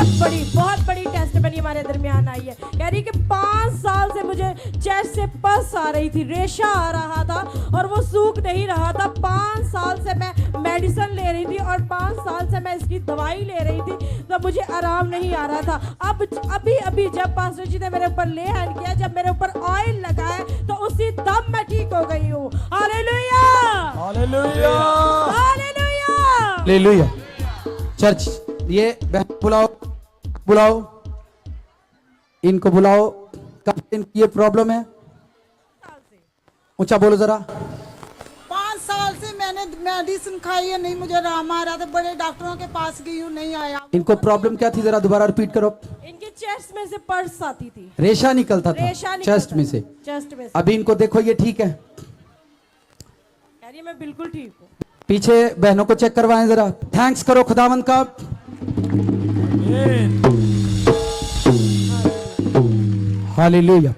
बहुत बड़ी टेस्टमनी हमारे दरमियान आई है। कह रही कि 5 साल से मुझे चेस्ट से पस आ रही थी, रेशा आ रहा था और वो सूख नहीं रहा था। 5 साल से मैं मेडिसिन ले रही थी और 5 साल से मैं इसकी दवाई ले रही थी, तो मुझे आराम नहीं आ रहा था। अब अभी जब पास्टर जी ने मेरे ऊपर ले हैंड किया, जब मेरे ऊपर ऑयल लगाया, तो उसी दम मैं ठीक हो गई हूँ। Hallelujah, hallelujah, hallelujah, hallelujah. Church, ये बहन बुलाओ, इनको बुलाओ। कब इनकी ये प्रॉब्लम है? ऊंचा बोलो जरा। 5 साल से मैंने मेडिसिन खाई है, नहीं मुझे आराम आ रहा था। बड़े डॉक्टरों के पास गई हूँ, नहीं आया। इनको प्रॉब्लम क्या थी, जरा दोबारा रिपीट करो। इनके चेस्ट में से पर्स आती थी, रेशा निकलता था रेशा निकलता चेस्ट में से। चेस्ट में से। अभी इनको देखो, ये ठीक है? कह रही है मैं बिल्कुल ठीक हूँ। पीछे बहनों को चेक करवाएं जरा। थैंक्स करो खुदावंद का। हालेलुया।